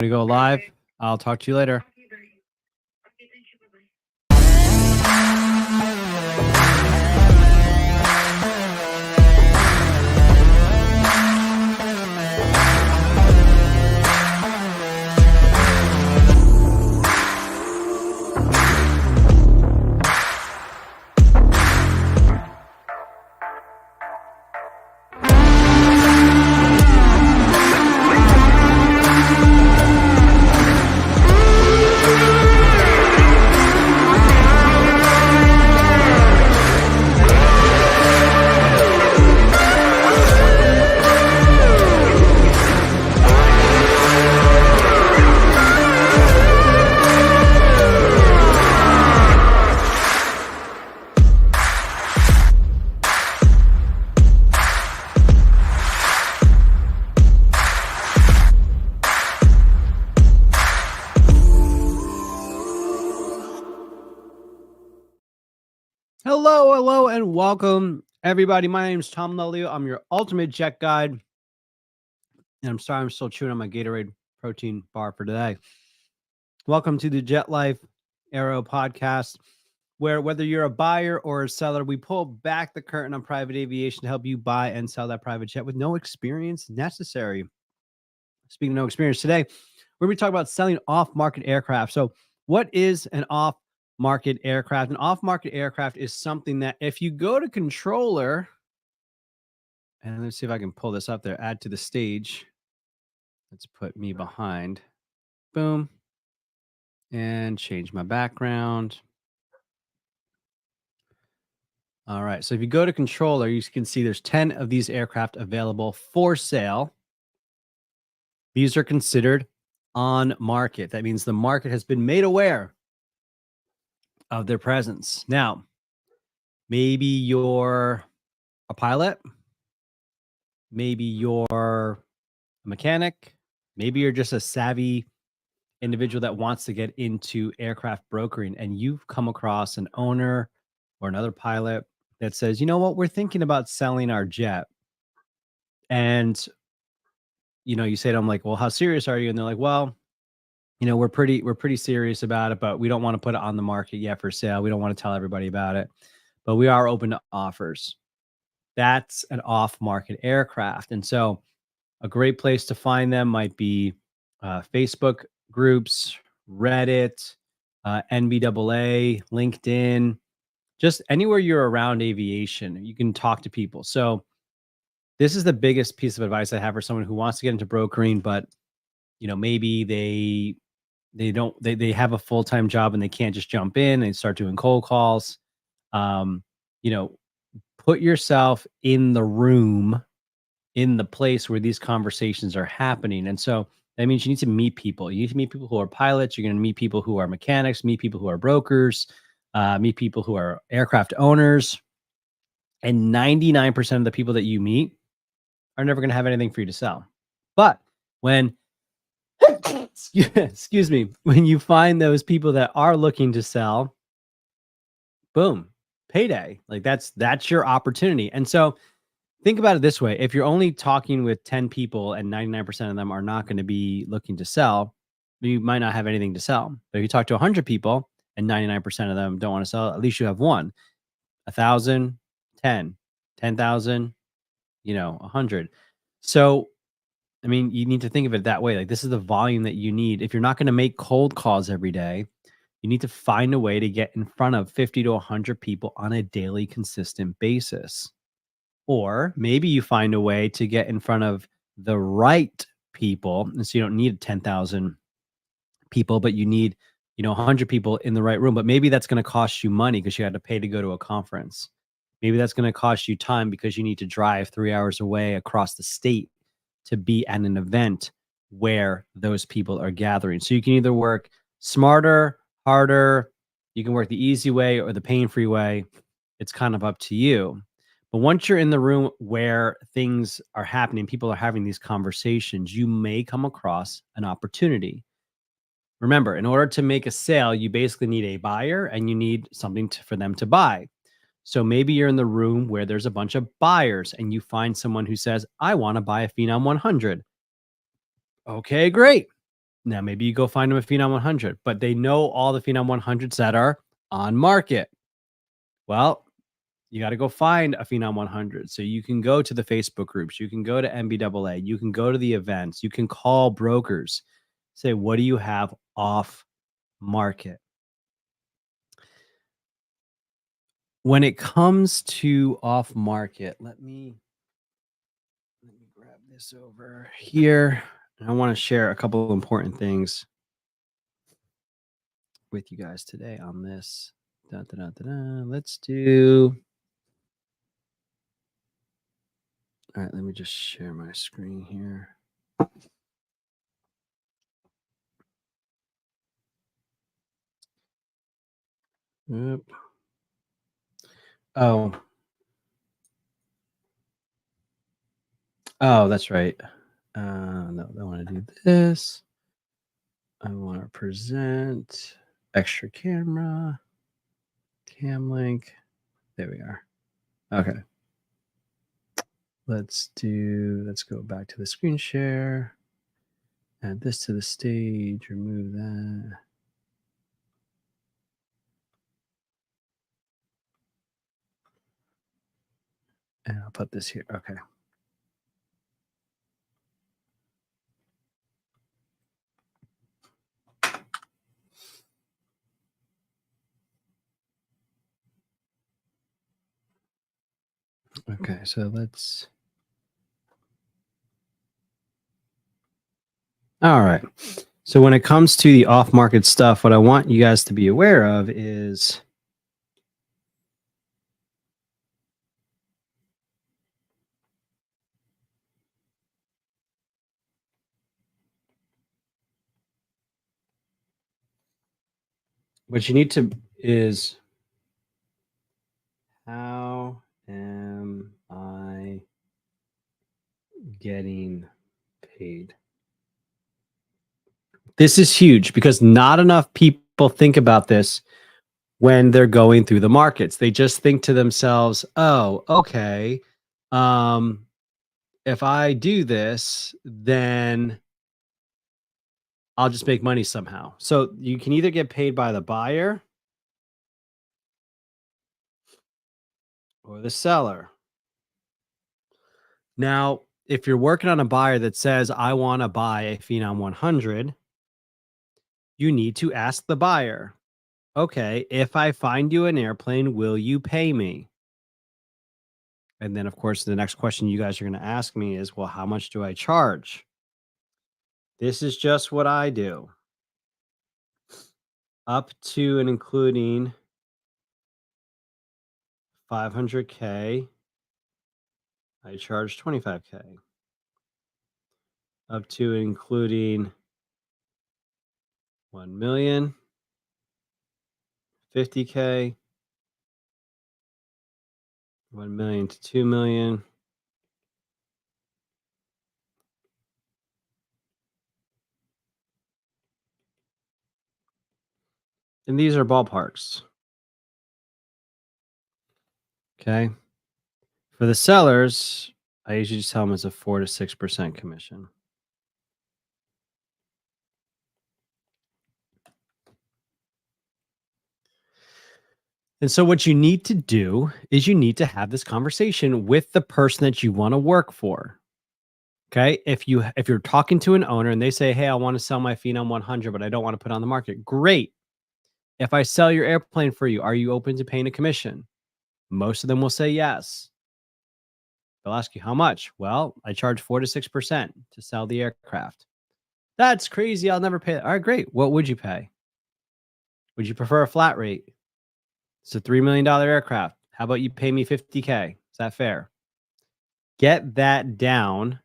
We go live. I'll talk to you later. Hello, and welcome, everybody. My name is Tom Lelio. I'm your ultimate jet guide. And I'm sorry I'm still chewing on my Gatorade protein bar for today. Welcome to the Jet Life Aero podcast, where whether you're a buyer or a seller, we pull back the curtain on private aviation to help you buy and sell that private jet with no experience necessary. Speaking of no experience, today we're going to be talking about selling off-market aircraft. So what is an off-market aircraft? An off-market aircraft is something that if you go to controller, and let's see if I can pull this up there, add to the stage. Let's put me behind. Boom. And change my background. All right. So if you go to controller, you can see there's 10 of these aircraft available for sale. These are considered on market. That means the market has been made aware of their presence. Now, maybe you're a pilot, maybe you're a mechanic, maybe you're just a savvy individual that wants to get into aircraft brokering, and you've come across an owner or another pilot that says, you know what, we're thinking about selling our jet. And you say to them, like, well, how serious are you? And they're like, well, we're pretty serious about it, but we don't want to put it on the market yet for sale. We don't want to tell everybody about it, but we are open to offers. That's an off-market aircraft. And so a great place to find them might be Facebook groups, Reddit, NBAA, LinkedIn, just anywhere you're around aviation, you can talk to people. So this is the biggest piece of advice I have for someone who wants to get into brokering, but maybe they have a full-time job and they can't just jump in and start doing cold calls. Put yourself in the room, in the place where these conversations are happening. And so that means you need to meet people. You need to meet people who are pilots. You're going to meet people who are mechanics, meet people who are brokers, meet people who are aircraft owners. And 99% of the people that you meet are never going to have anything for you to sell. But when, excuse me, when you find those people that are looking to sell, boom, payday. Like that's your opportunity. And so think about it this way. If you're only talking with 10 people and 99% of them are not going to be looking to sell, you might not have anything to sell. But if you talk to 100 people and 99% of them don't want to sell, at least you have one. 1,000, 10, 10,000, 100. So, I mean, you need to think of it that way. Like, this is the volume that you need. If you're not going to make cold calls every day, you need to find a way to get in front of 50 to 100 people on a daily, consistent basis. Or maybe you find a way to get in front of the right people. And so you don't need 10,000 people, but you need, 100 people in the right room. But maybe that's going to cost you money because you had to pay to go to a conference. Maybe that's going to cost you time because you need to drive 3 hours away across the state to be at an event where those people are gathering. So you can either work smarter, harder, you can work the easy way or the pain-free way. It's kind of up to you. But once you're in the room where things are happening, people are having these conversations, you may come across an opportunity. Remember, in order to make a sale, you basically need a buyer and you need something for them to buy. So maybe you're in the room where there's a bunch of buyers and you find someone who says, I want to buy a Phenom 100. Okay, great. Now, maybe you go find them a Phenom 100, but they know all the Phenom 100s that are on market. Well, you got to go find a Phenom 100. So you can go to the Facebook groups, you can go to MBAA, you can go to the events, you can call brokers, say, what do you have off market? When it comes to off market, let me grab this over here. I want to share a couple of important things with you guys today on this. Let's do. All right, let me just share my screen here. Yep. Oh. Oh, that's right. No, I want to do this. I want to present extra camera, cam link. There we are. Okay. Let's go back to the screen share. Add this to the stage, remove that. And I'll put this here. Okay. Okay, so let's. All right. So when it comes to the off-market stuff, what I want you guys to be aware of is what you need to is how am I getting paid? This is huge because not enough people think about this when they're going through the markets. They just think to themselves, "Oh, okay. Um, if I do this, then I'll just make money somehow." So you can either get paid by the buyer or the seller. Now, if you're working on a buyer that says, "I want to buy a Phenom 100," you need to ask the buyer, "Okay, if I find you an airplane, will you pay me?" And then, of course, the next question you guys are going to ask me is, "Well, how much do I charge?" This is just what I do. Up to and including 500K, I charge 25K. Up to and including 1 million, 50K, 1 million to 2 million. And these are ballparks. Okay. For the sellers, I usually just tell them it's a 4 to 6% commission. And so what you need to do is you need to have this conversation with the person that you want to work for. Okay? If you're talking to an owner and they say, "Hey, I want to sell my Phenom 100, but I don't want to put it on the market." Great. If I sell your airplane for you, are you open to paying a commission? Most of them will say yes. They'll ask you how much. Well, I charge 4 to 6% to sell the aircraft. That's crazy. I'll never pay that. All right, great. What would you pay? Would you prefer a flat rate? It's a $3 million aircraft. How about you pay me 50K? Is that fair? Get that down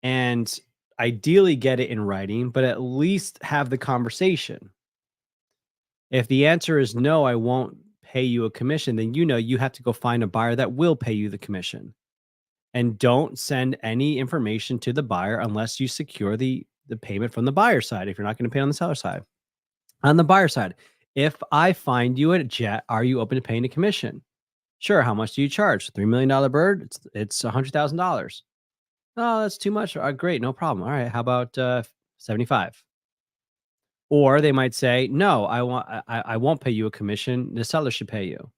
and ideally get it in writing, but at least have the conversation. If the answer is no, I won't pay you a commission, then you have to go find a buyer that will pay you the commission. And don't send any information to the buyer unless you secure the payment from the buyer side if you're not going to pay on the seller side. On the buyer side, if I find you a jet, are you open to paying a commission? Sure. How much do you charge? $3 million bird? It's $100,000. Oh, that's too much. Great, no problem. All right. How about 75? Or they might say, "No, I won't pay you a commission. The seller should pay you."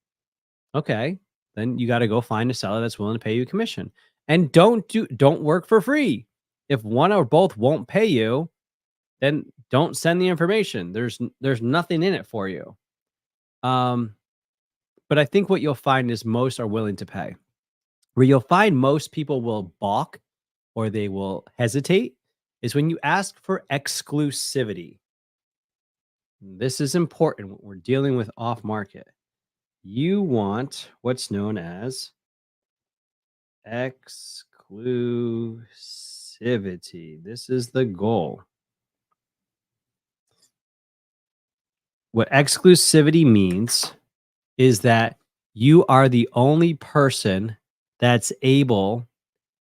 Okay, then you got to go find a seller that's willing to pay you a commission. And don't work for free. If one or both won't pay you, then don't send the information. There's nothing in it for you. Um, but I think what you'll find is most are willing to pay. Where you'll find most people will balk or they will hesitate is when you ask for exclusivity. This is important when we're dealing with off market. You want what's known as exclusivity. This is the goal. What exclusivity means is that you are the only person that's able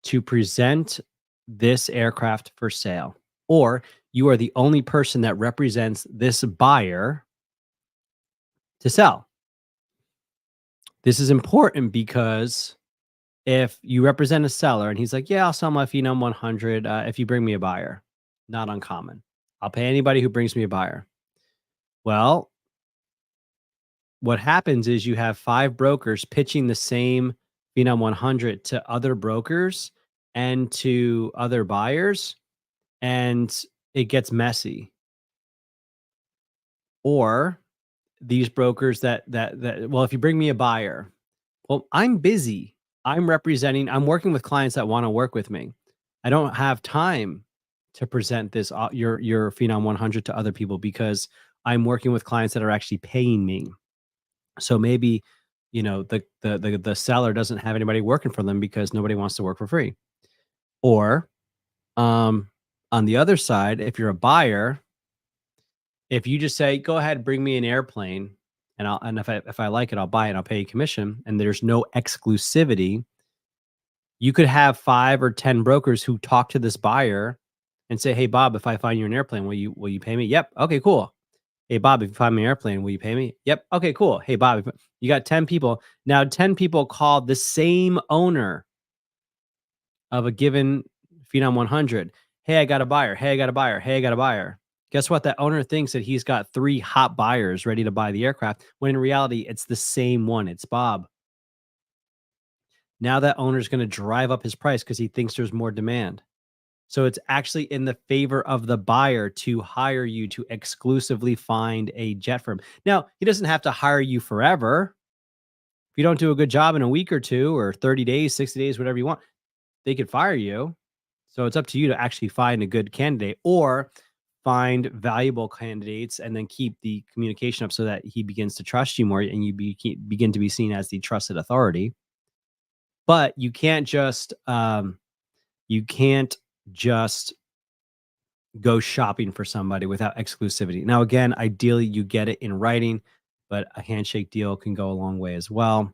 to present this aircraft for sale, or you are the only person that represents this buyer to sell. This is important because if you represent a seller and he's like, "Yeah, I'll sell my Phenom 100 if you bring me a buyer," not uncommon. I'll pay anybody who brings me a buyer. Well, what happens is you have 5 brokers pitching the same Phenom 100 to other brokers and to other buyers, and it gets messy. Or these brokers well, if you bring me a buyer, well, I'm busy. I'm working with clients that want to work with me. I don't have time to present this your Phenom 100 to other people because I'm working with clients that are actually paying me. So maybe, the seller doesn't have anybody working for them because nobody wants to work for free. Or on the other side, if you're a buyer, if you just say, "Go ahead, bring me an airplane, and if I like it, I'll buy it, I'll pay you commission," and there's no exclusivity, you could have 5 or 10 brokers who talk to this buyer and say, "Hey, Bob, if I find you an airplane, will you pay me?" "Yep." "Okay, cool." "Hey, Bob, if you find me an airplane, will you pay me?" "Yep." "Okay, cool." "Hey, Bob," you got 10 people. Now 10 people call the same owner of a given Phenom 100. "Hey, I got a buyer. Hey, I got a buyer. Hey, I got a buyer." Guess what? That owner thinks that he's got 3 hot buyers ready to buy the aircraft, when in reality, it's the same one. It's Bob. Now that owner's going to drive up his price because he thinks there's more demand. So it's actually in the favor of the buyer to hire you to exclusively find a jet for him. Now, he doesn't have to hire you forever. If you don't do a good job in a week or 2 or 30 days, 60 days, whatever you want, they could fire you. So it's up to you to actually find a good candidate or find valuable candidates and then keep the communication up so that he begins to trust you more and you begin to be seen as the trusted authority. But you can't just go shopping for somebody without exclusivity. Now, again, ideally you get it in writing, but a handshake deal can go a long way as well.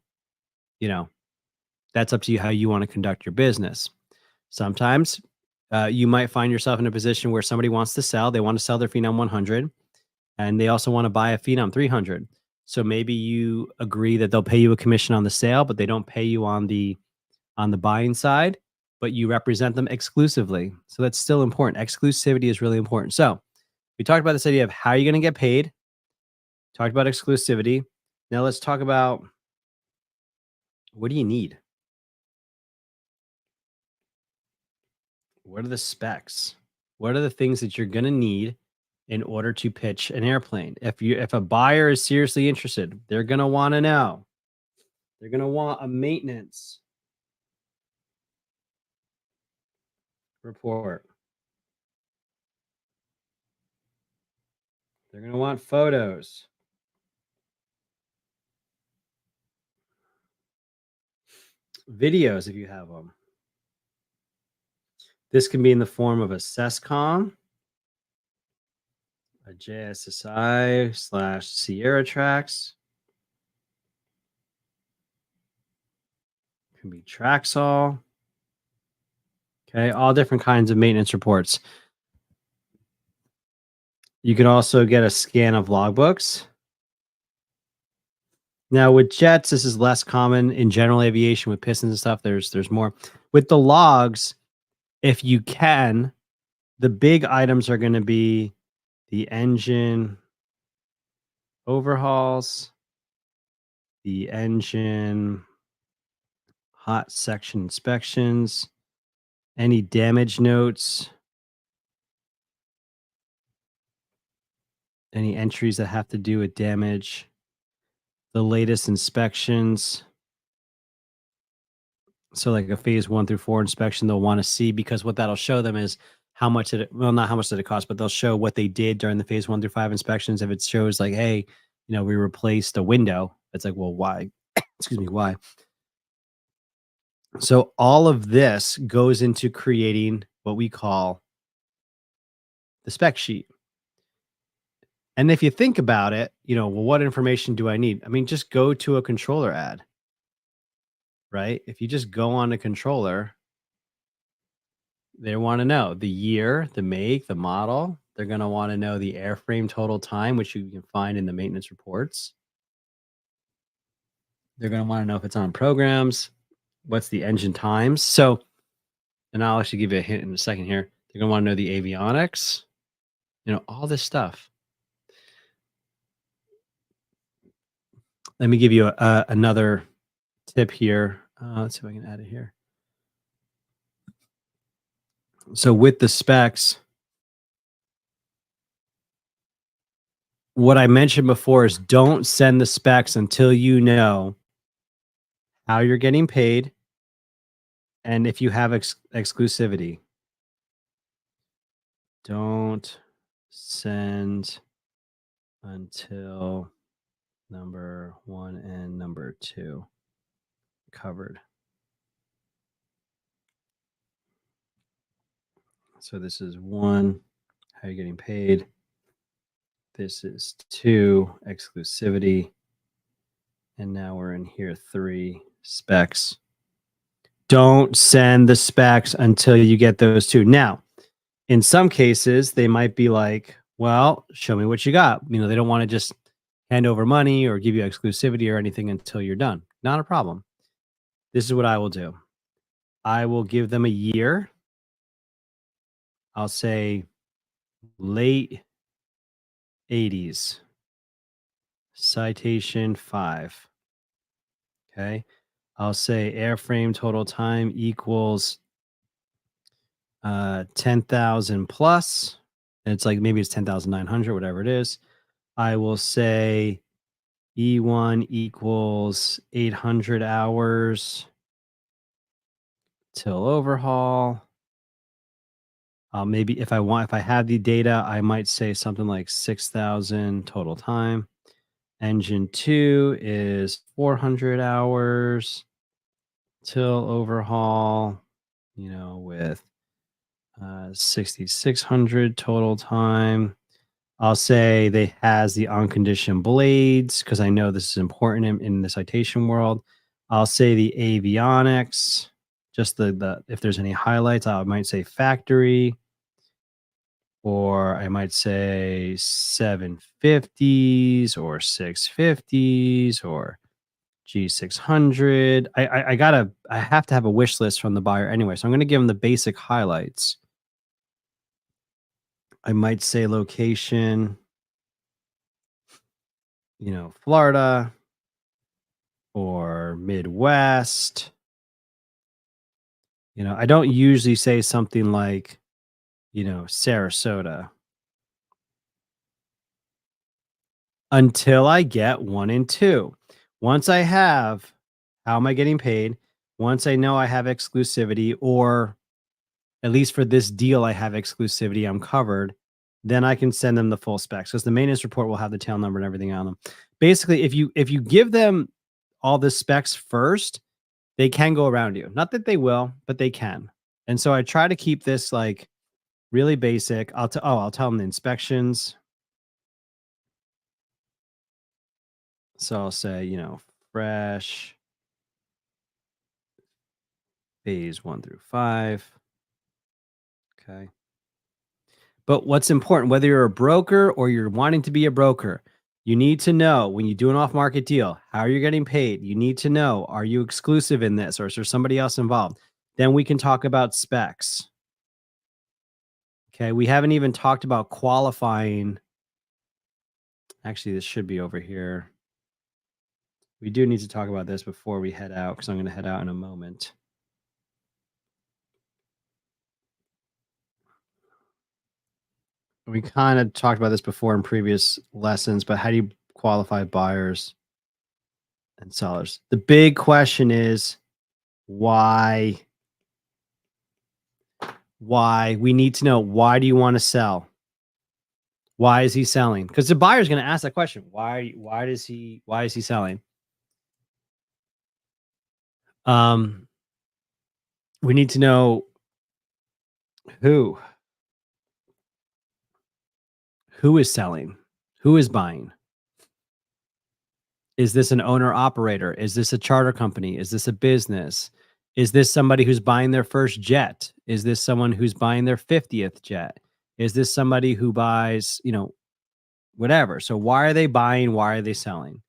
You know, that's up to you how you want to conduct your business. Sometimes you might find yourself in a position where somebody wants to sell. They want to sell their Phenom 100 and they also want to buy a Phenom 300. So maybe you agree that they'll pay you a commission on the sale, but they don't pay you on the buying side, but you represent them exclusively. So that's still important. Exclusivity is really important. So we talked about this idea of how you're going to get paid, talked about exclusivity. Now let's talk about, what do you need? What are the specs? What are the things that you're going to need in order to pitch an airplane? If a buyer is seriously interested, they're going to want to know. They're going to want a maintenance report. They're going to want photos. Videos if you have them. This can be in the form of a SESCOM, a JSSI/Sierra Tracks. It can be Traxall. Okay, all different kinds of maintenance reports. You can also get a scan of logbooks. Now with jets, this is less common. In general aviation with pistons and stuff, there's more. With the logs, if you can, the big items are going to be the engine overhauls, the engine hot section inspections, any damage notes, any entries that have to do with damage, the latest inspections. So like a phase 1 through 4 inspection, they'll want to see because what that'll show them is how much did it, well, not how much did it cost, but they'll show what they did during the phase 1 through 5 inspections. If it shows like, hey, we replaced a window, it's like, well, why? Excuse me, why? So all of this goes into creating what we call the spec sheet. And if you think about it, well, what information do I need? I mean, just go to a controller ad, right? If you just go on a controller, they want to know the year, the make, the model. They're going to want to know the airframe total time, which you can find in the maintenance reports. They're going to want to know if it's on programs, what's the engine times. So, and I'll actually give you a hint in a second here. They're going to want to know the avionics, all this stuff. Let me give you another tip here. Let's see if I can add it here. So with the specs, what I mentioned before is don't send the specs until you know how you're getting paid and if you have exclusivity. Don't send until number 1 and number 2 covered. So this is 1, how you're getting paid. This is 2, exclusivity. And now we're in here 3, specs. Don't send the specs until you get those 2. Now, in some cases, they might be like, well, show me what you got. They don't want to just hand over money or give you exclusivity or anything until you're done. Not a problem. This is what I will do. I will give them a year. I'll say late 80s. Citation 5. Okay. I'll say airframe total time equals 10,000 plus. And it's like maybe it's 10,900, whatever it is. I will say E1 equals 800 hours till overhaul. Maybe if I have the data, I might say something like 6,000 total time. Engine 2 is 400 hours till overhaul, with 6,600 total time. I'll say they has the unconditioned blades because I know this is important in the citation world. I'll say the avionics, just the if there's any highlights, I might say factory, or I might say 750s or 650s or G600. I have to have a wish list from the buyer anyway, so I'm going to give them the basic highlights. I might say location, Florida or Midwest. I don't usually say something like, Sarasota until I get 1 and 2. Once I have, how am I getting paid? Once I know I have exclusivity, or at least for this deal, I have exclusivity, I'm covered, then I can send them the full specs because the maintenance report will have the tail number and everything on them. Basically, if you give them all the specs first, they can go around you. Not that they will, but they can. And so I try to keep this like really basic. I'll tell them the inspections. So I'll say, fresh phase 1 through 5. Okay. But what's important, whether you're a broker or you're wanting to be a broker, you need to know when you do an off-market deal, how you're getting paid. You need to know, are you exclusive in this or is there somebody else involved? Then we can talk about specs. Okay, we haven't even talked about qualifying. Actually, this should be over here. We do need to talk about this before we head out because I'm going to head out in a moment. We kind of talked about this before in previous lessons, but how do you qualify buyers and sellers? The big question is why? Why? We need to know, why do you want to sell? Why is he selling? Because the buyer is going to ask that question. Why is he selling? Um, we need to know who who is selling, who is buying. Is this an owner operator? Is this a charter company? Is this a business? Is this somebody who's buying their first jet? Is this someone who's buying their 50th jet? Is this somebody who buys, whatever? So why are they buying? Why are they selling?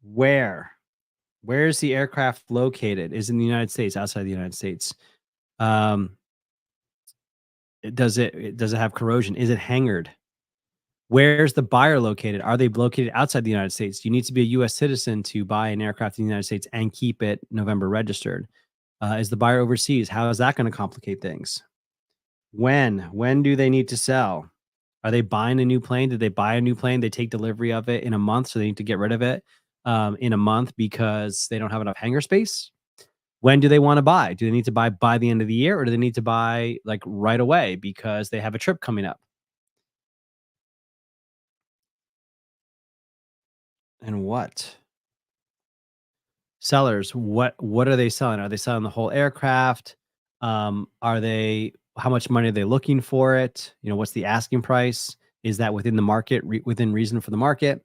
Where? Where is the aircraft located? Is it in the United States, outside the United States? Um, does it have corrosion? Is it hangared? Where's the buyer located? Are they located outside the United States? You need to be a U.S. citizen to buy an aircraft in the United States and keep it November registered. Is the buyer overseas? How is that going to complicate things? When do they need to sell? Are they buying a new plane? Did they buy a new plane? They take delivery of it in a month, so they need to get rid of it in a month because they don't have enough hangar space. When do they want to buy? Do they need to buy by the end of the year, or do they need to buy like right away because they have a trip coming up? And what? Sellers, what are they selling? Are they selling the whole aircraft? Are they how much money are they looking for it? What's the asking price? Is that within the market, within reason for the market?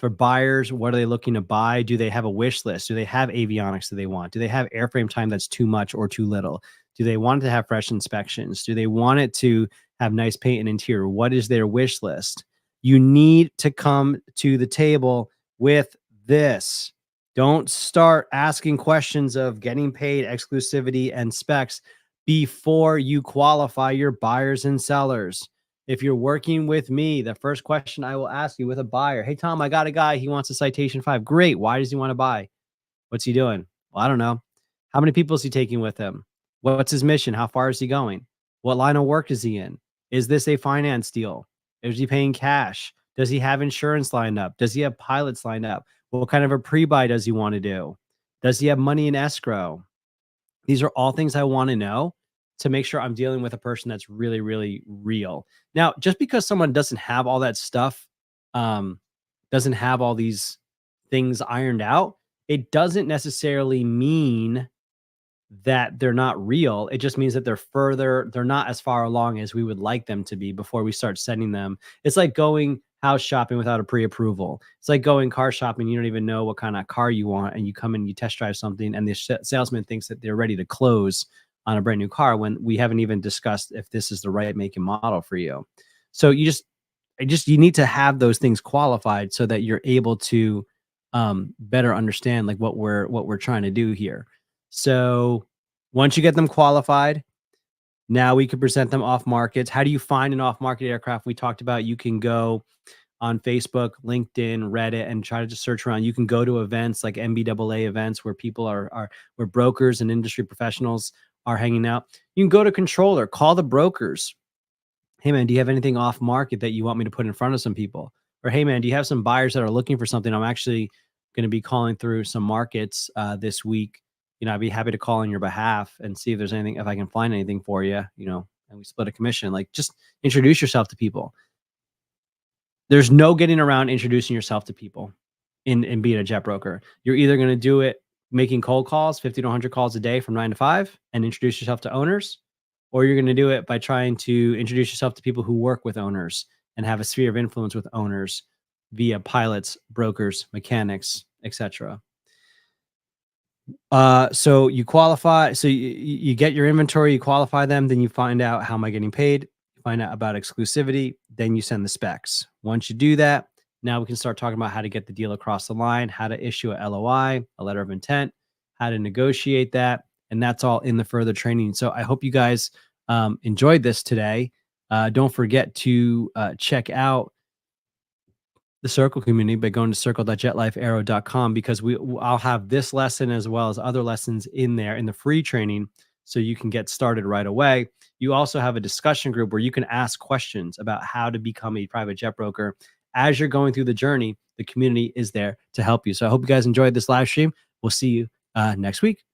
For buyers, what are they looking to buy? Do they have a wish list? Do they have avionics that they want? Do they have airframe time that's too much or too little? Do they want it to have fresh inspections? Do they want it to have nice paint and interior? What is their wish list? You need to come to the table with this. Don't start asking questions of getting paid, exclusivity, and specs before you qualify your buyers and sellers. If you're working with me, the first question I will ask you with a buyer, hey, Tom, I got a guy. He wants a Citation 5. Great. Why does he want to buy? What's he doing? Well, I don't know. How many people is he taking with him? What's his mission? How far is he going? What line of work is he in? Is this a finance deal? Is he paying cash? Does he have insurance lined up? Does he have pilots lined up? What kind of a pre-buy does he want to do? Does he have money in escrow? These are all things I want to know to make sure I'm dealing with a person that's really, really real. Now, just because someone doesn't have all that stuff, doesn't have all these things ironed out, it doesn't necessarily mean that they're not real. It just means that they're not as far along as we would like them to be before we start sending them. It's like going house shopping without a pre-approval. It's like going car shopping. You don't even know what kind of car you want. And you come in, you test drive something, and the salesman thinks that they're ready to close on a brand new car when we haven't even discussed if this is the right make and model for you. So you need to have those things qualified so that you're able to better understand like what we're trying to do here. So once you get them qualified, now we can present them off markets. How do you find an off market aircraft? We talked about you can go on Facebook, LinkedIn, Reddit, and try to just search around. You can go to events like MBAA events where people are where brokers and industry professionals are hanging out. You can go to Controller, call the brokers. Hey man, do you have anything off market that you want me to put in front of some people? Or hey man, do you have some buyers that are looking for something? I'm actually going to be calling through some markets this week. I'd be happy to call on your behalf and see if there's anything, if I can find anything for you, and we split a commission. Like, just introduce yourself to people. There's no getting around introducing yourself to people in being a jet broker. You're either going to do it making cold calls, 50 to 100 calls a day from 9 to 5 and introduce yourself to owners, or you're going to do it by trying to introduce yourself to people who work with owners and have a sphere of influence with owners via pilots, brokers, mechanics, etc. So you qualify, so you get your inventory, you qualify them, then you find out how am I getting paid, you find out about exclusivity, then you send the specs. Once you do that, now we can start talking about how to get the deal across the line, how to issue a LOI, a letter of intent, how to negotiate that. And that's all in the further training. So I hope you guys enjoyed this today, don't forget to check out the circle community by going to circle.jetlifearrow.com, because I'll have this lesson as well as other lessons in there in the free training, so you can get started right away. You also have a discussion group where you can ask questions about how to become a private jet broker. As you're going through the journey, the community is there to help you. So I hope you guys enjoyed this live stream. We'll see you next week.